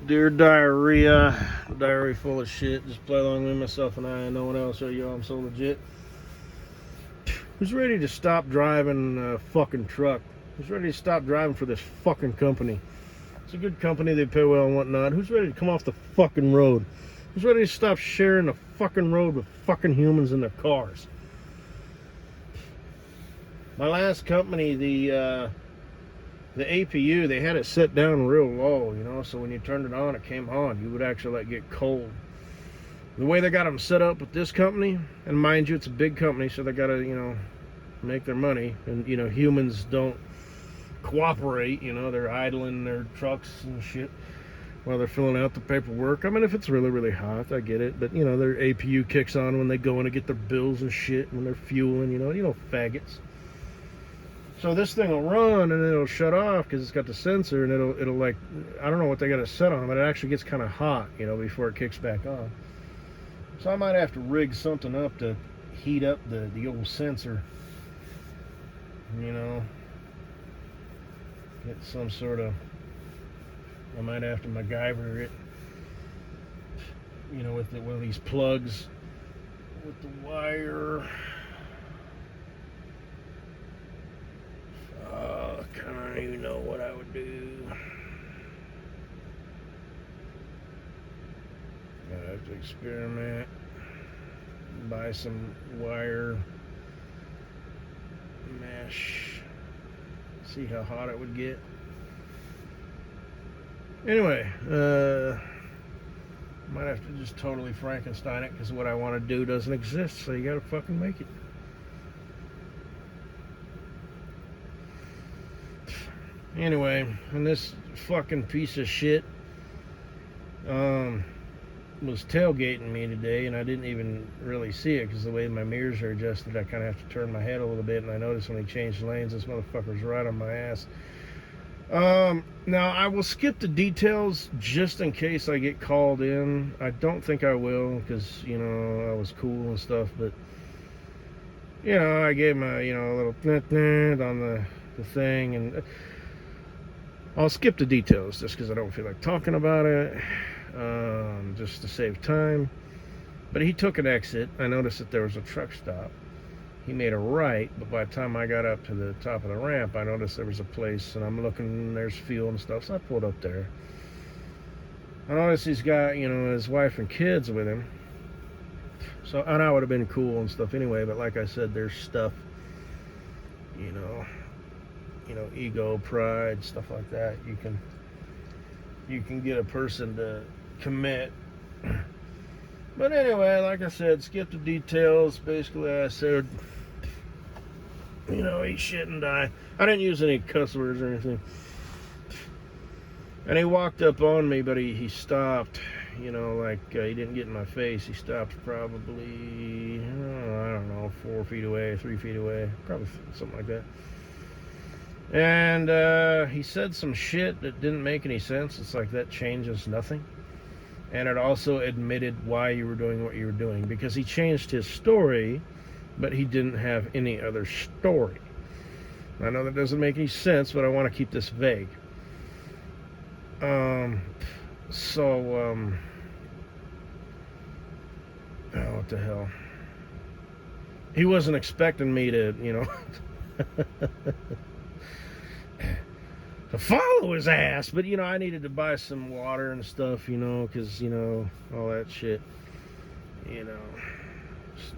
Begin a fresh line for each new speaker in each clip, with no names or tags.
Dear diarrhea full of shit. Just play along with myself and I and no one else. Yo, I'm so legit. Who's ready to stop driving a fucking truck? Who's ready to stop driving for this fucking company? It's a good company, they pay well and whatnot. Who's ready to come off the fucking road? Who's ready to stop sharing the fucking road with fucking humans in their cars? My last company, the APU, they had it set down real low, you know, so when you turned it on, it came on. You would actually let it get cold. The way they got them set up with this company, and mind you, it's a big company, so they got to, you know, make their money. And, you know, humans don't cooperate, you know, they're idling their trucks and shit while they're filling out the paperwork. I mean, if it's really, really hot, I get it. But, you know, their APU kicks on when they go in to get their bills and shit, when they're fueling, you know, faggots. So this thing will run and it'll shut off because it's got the sensor, and it'll like, I don't know what they got it set on, but it actually gets kind of hot, you know, before it kicks back on. So I might have to rig something up to heat up the old sensor, you know, get some sort of, I might have to MacGyver it, you know, with one of these plugs with the wire. I don't even know what I would do. I have to experiment, buy some wire mesh, see how hot it would get. Anyway, might have to just totally Frankenstein it, because what I want to do doesn't exist, so you gotta fucking make it. Anyway, and this fucking piece of shit was tailgating me today, and I didn't even really see it because the way my mirrors are adjusted, I kind of have to turn my head a little bit, and I noticed when he changed lanes, this motherfucker's right on my ass. Now, I will skip the details just in case I get called in. I don't think I will, because, you know, I was cool and stuff, but, you know, I gave him a, you know, a little on the thing, and I'll skip the details just because I don't feel like talking about it, just to save time. But he took an exit. I noticed that there was a truck stop. He made a right, but by the time I got up to the top of the ramp, I noticed there was a place, and I'm looking, there's fuel and stuff, so I pulled up there. I noticed he's got, you know, his wife and kids with him. So, and I would have been cool and stuff anyway, but like I said, there's stuff, you know, ego, pride, stuff like that. You can get a person to commit. But anyway, like I said, skip the details. Basically, I said, you know, eat shit and die. I didn't use any cuss words or anything. And he walked up on me, but he stopped, you know, like he didn't get in my face. He stopped probably, I don't know, 4 feet away, 3 feet away, probably something like that. And he said some shit that didn't make any sense. It's like, that changes nothing. And it also admitted why you were doing what you were doing, because he changed his story, but he didn't have any other story. I know that doesn't make any sense, but I want to keep this vague. Oh, what the hell? He wasn't expecting me to, you know, to follow his ass, but, you know, I needed to buy some water and stuff, you know, because, you know, all that shit, you know,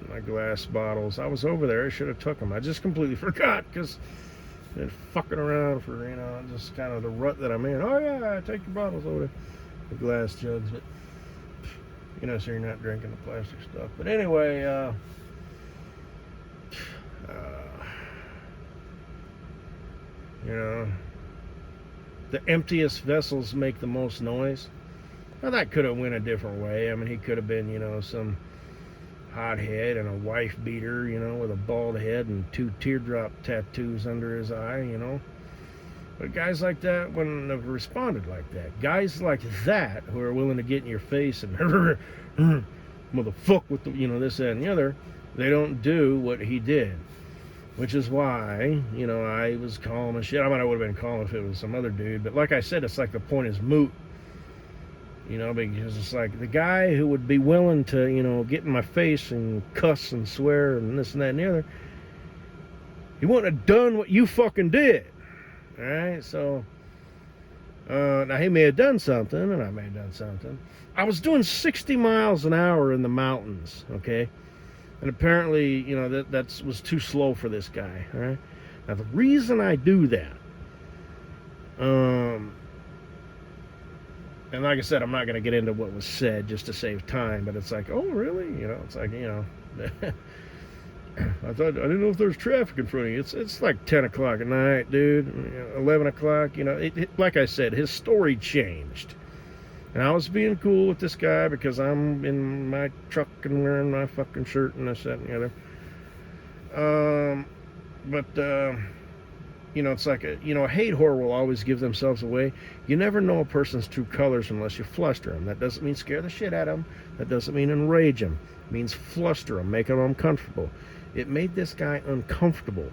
my glass bottles. I was over there, I should have took them. I just completely forgot, because I've been fucking around for, you know, just kind of the rut that I'm in. Oh yeah, take your bottles over there, the glass jugs, but, you know, so you're not drinking the plastic stuff. But anyway, you know, the emptiest vessels make the most noise. Now, that could have went a different way. I mean, he could have been, you know, some hothead and a wife beater, you know, with a bald head and 2 teardrop tattoos under his eye, you know. But guys like that wouldn't have responded like that. Guys like that, who are willing to get in your face and motherfuck with the, you know, this, that, and the other, they don't do what he did. Which is why, you know, I was calm and shit. I mean, I would have been calm if it was some other dude. But like I said, it's like the point is moot. You know, because it's like the guy who would be willing to, you know, get in my face and cuss and swear and this and that and the other, he wouldn't have done what you fucking did. All right, so now he may have done something, and I may have done something. I was doing 60 miles an hour in the mountains, okay, and apparently, you know, that was too slow for this guy. All right, now the reason I do that, and like I said, I'm not going to get into what was said just to save time, but it's like, oh, really? You know, it's like, you know, I didn't know if there's traffic in front of you. It's like 10 o'clock at night, dude, 11 o'clock, you know, like I said, his story changed. And I was being cool with this guy because I'm in my truck and wearing my fucking shirt and this, that, and the other. You know, it's like a hate whore will always give themselves away. You never know a person's true colors unless you fluster them. That doesn't mean scare the shit out of them. That doesn't mean enrage them. It means fluster them, make them uncomfortable. It made this guy uncomfortable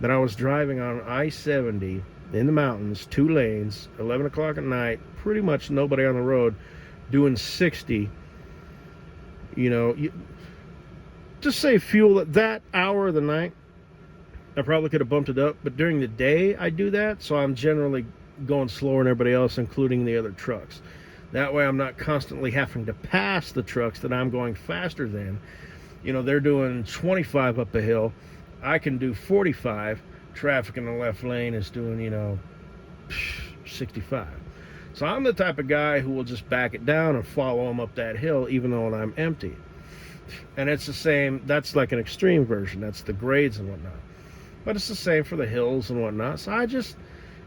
that I was driving on I-70 in the mountains, 2 lanes, 11 o'clock at night, pretty much nobody on the road, doing 60. You know, just save fuel at that hour of the night. I probably could have bumped it up, but during the day I do that, so I'm generally going slower than everybody else, including the other trucks. That way I'm not constantly having to pass the trucks that I'm going faster than. You know, they're doing 25 up a hill. I can do 45. Traffic in the left lane is doing, you know, 65. So I'm the type of guy who will just back it down and follow them up that hill even though I'm empty. And it's the same, that's like an extreme version. That's the grades and whatnot. But it's the same for the hills and whatnot. So I just,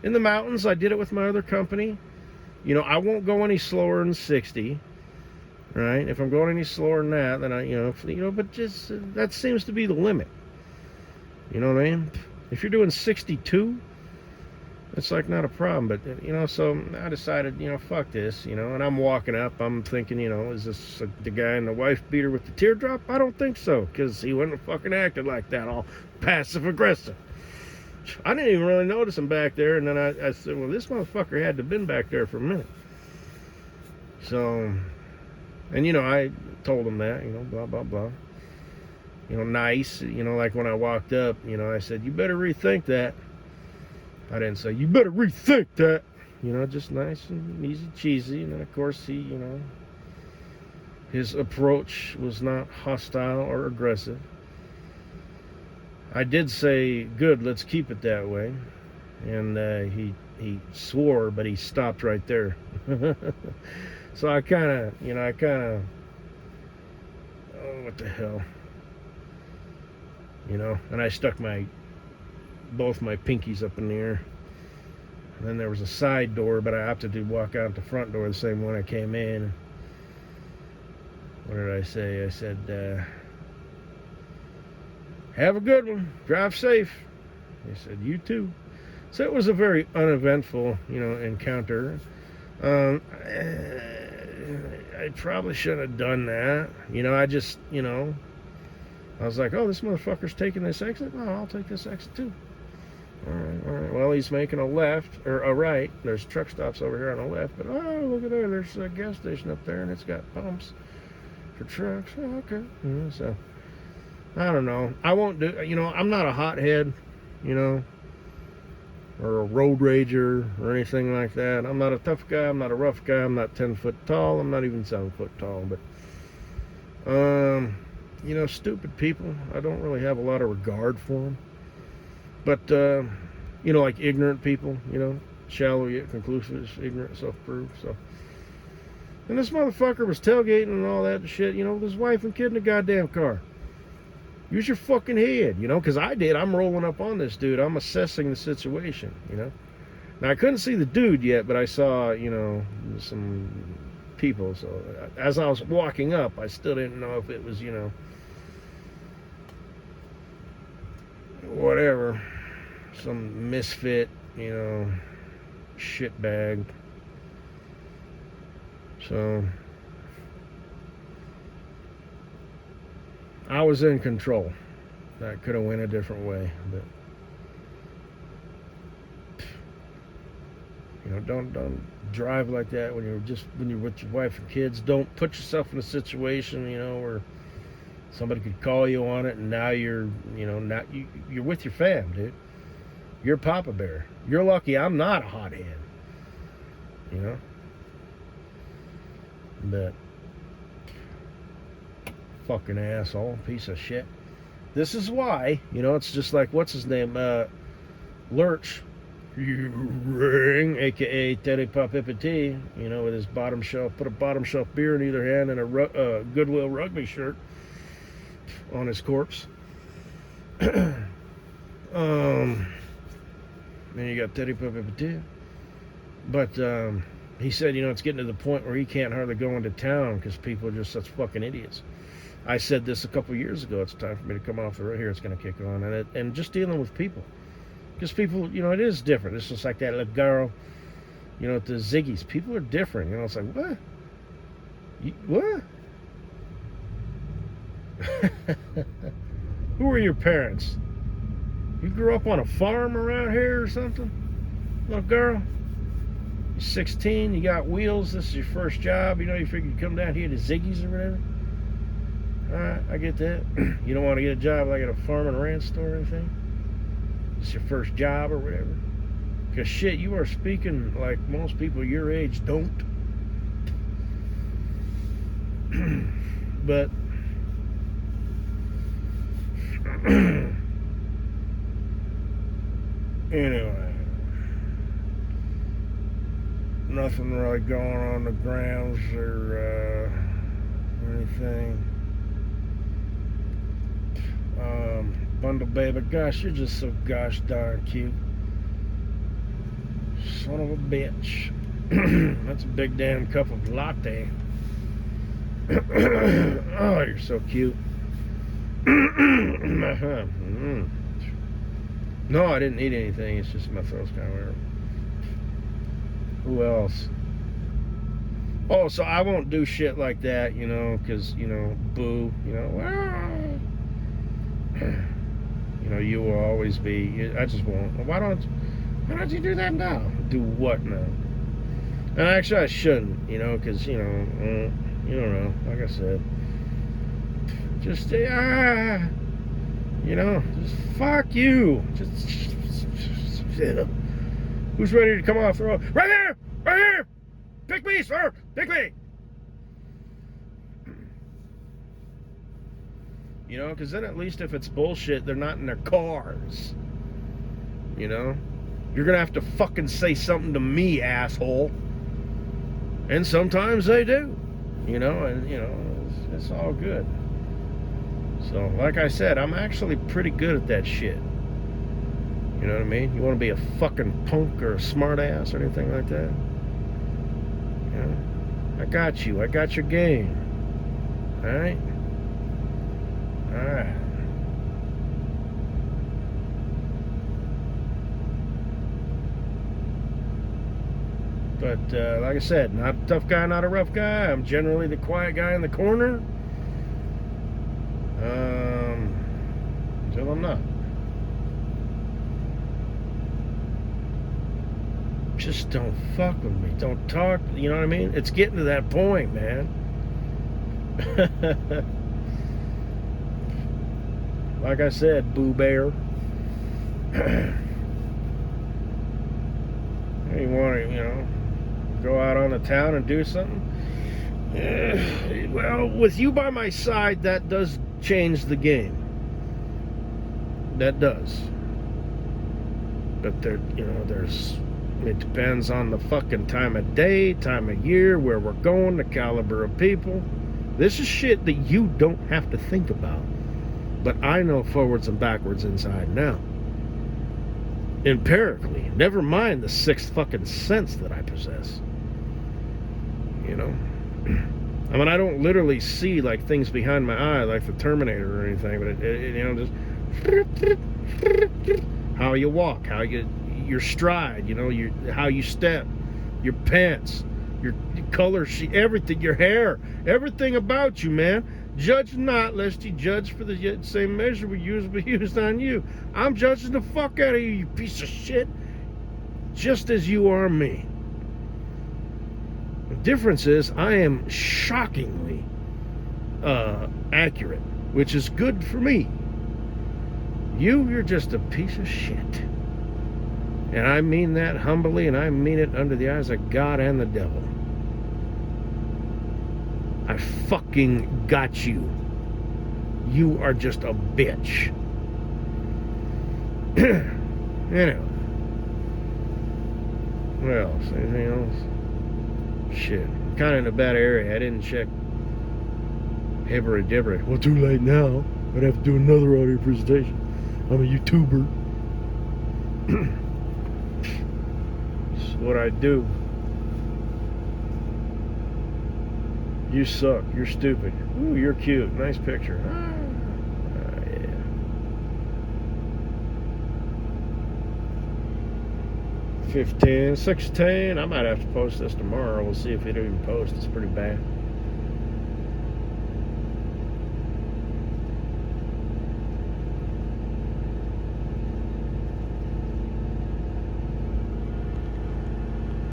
in the mountains, I did it with my other company. You know, I won't go any slower than 60, right? If I'm going any slower than that, then but just, that seems to be the limit. You know what I mean? If you're doing 62, it's like not a problem. But, you know, so I decided, you know, fuck this, you know, and I'm walking up. I'm thinking, you know, is this the guy in the wife beater with the teardrop? I don't think so, because he wouldn't have fucking acted like that, all passive aggressive. I didn't even really notice him back there, and then I said, well, this motherfucker had to have been back there for a minute. So, and, you know, I told him that, you know, blah, blah, blah. You know, nice, you know, like when I walked up, you know, I said, you better rethink that. I didn't say, you better rethink that. You know, just nice and easy cheesy. And then, of course, he, you know, his approach was not hostile or aggressive. I did say, good, let's keep it that way. And he swore, but he stopped right there. So I kind of, oh, what the hell. You know, and I stuck both my pinkies up in the air. And then there was a side door, but I opted to walk out the front door, the same one I came in. What did I say? I said, have a good one. Drive safe. He said, you too. So it was a very uneventful, you know, encounter. I probably shouldn't have done that. You know, I just, you know, I was like, oh, this motherfucker's taking this exit? Oh, I'll take this exit too. All right. Well, he's making a left, or a right. There's truck stops over here on the left, but oh, look at there. There's a gas station up there, and it's got pumps for trucks. Oh, okay. Yeah, so, I don't know. I won't do, you know, I'm not a hothead, you know, or a road rager or anything like that. I'm not a tough guy. I'm not a rough guy. I'm not 10 foot tall. I'm not even 7 foot tall, but, you know, stupid people, I don't really have a lot of regard for them. But, you know, like ignorant people, you know, shallow yet conclusive, ignorant, self-proved, so. And this motherfucker was tailgating and all that shit, you know, with his wife and kid in the goddamn car. Use your fucking head, you know, because I did. I'm rolling up on this dude. I'm assessing the situation, you know. Now, I couldn't see the dude yet, but I saw, you know, some people. So, as I was walking up, I still didn't know if it was, you know, whatever, some misfit, you know, shitbag. So I was in control. That could have went a different way, but you know, don't drive like that when you're with your wife and kids. Don't put yourself in a situation, you know, where somebody could call you on it, and now you're with your fam, dude. You're Papa Bear. You're lucky I'm not a hothead. You know? But fucking asshole, piece of shit. This is why, you know, it's just like, what's his name? Lurch. You ring, aka Teddy Pop Ipity, you know, with his bottom shelf, put a bottom shelf beer in either hand and a Goodwill rugby shirt on his corpse. Then you got Teddy Pop Ipity. But he said, you know, it's getting to the point where he can't hardly go into town because people are just such fucking idiots. I said this a couple years ago. It's time for me to come off the road here. It's going to kick on. And just dealing with people. Because people, you know, it is different. It's just like that little girl, you know, at the Ziggy's. People are different. You know, it's like, what? What? Who are your parents? You grew up on a farm around here or something? Little girl? You're 16, you got wheels, this is your first job. You know, you figured you'd come down here to Ziggy's or whatever. Alright, I get that. You don't want to get a job like at a farm and ranch store or anything? It's your first job or whatever. Because shit, you are speaking like most people your age don't. But anyway, nothing really going on the grounds or anything. Bundle baby, gosh, you're just so gosh darn cute. Son of a bitch. That's a big damn cup of latte. Oh, you're so cute. No, I didn't eat anything. It's just my throat's kind of weird. Who else? Oh, so I won't do shit like that, you know, because, you know, boo, you know, you know, you will always be, I just won't. Why don't you do that now? Do what now? And actually, I shouldn't, you know, because, you know, you don't know, like I said. Just, you know, just fuck you. Just, you know. Who's ready to come off the road? Right here! Right here! Pick me, sir! Pick me! You know, because then at least if it's bullshit, they're not in their cars. You know? You're gonna have to fucking say something to me, asshole. And sometimes they do. You know, and, you know, it's all good. So, like I said, I'm actually pretty good at that shit. You know what I mean? You want to be a fucking punk or a smartass or anything like that? You know? I got you. I got your game. Alright? Alright. But, like I said, not a tough guy, not a rough guy. I'm generally the quiet guy in the corner. Until I'm not. Just don't fuck with me. Don't talk. You know what I mean? It's getting to that point, man. Like I said, Boo Bear. You want to, you know, go out on the town and do something? Well, with you by my side, that does change the game. That does. But there, you know, it depends on the fucking time of day, time of year, where we're going, the caliber of people. This is shit that you don't have to think about. But I know forwards and backwards, inside and out. Empirically. Never mind the sixth fucking sense that I possess. You know? I mean, I don't literally see, like, things behind my eye like the Terminator or anything, but it you know, just how you walk, how your stride, you know, how you step, your pants, your color sheet, everything, your hair, everything about you, man. Judge not, lest you judge for the same measure we use be used on you. I'm judging the fuck out of you, you piece of shit, just as you are me. Difference is I am shockingly accurate, which is good for me. You're just a piece of shit. And I mean that humbly, and I mean it under the eyes of God and the devil. I fucking got you. You are just a bitch. Anyway. What else? Anything else? Shit. Kind of in a bad area. I didn't check Hibber and Dibber. Well, too late now. I'd have to do another audio presentation. I'm a YouTuber. This is what I do. You suck. You're stupid. Ooh, you're cute. Nice picture. Yeah. 15, 16. I might have to post this tomorrow. We'll see if it even posts. It's pretty bad.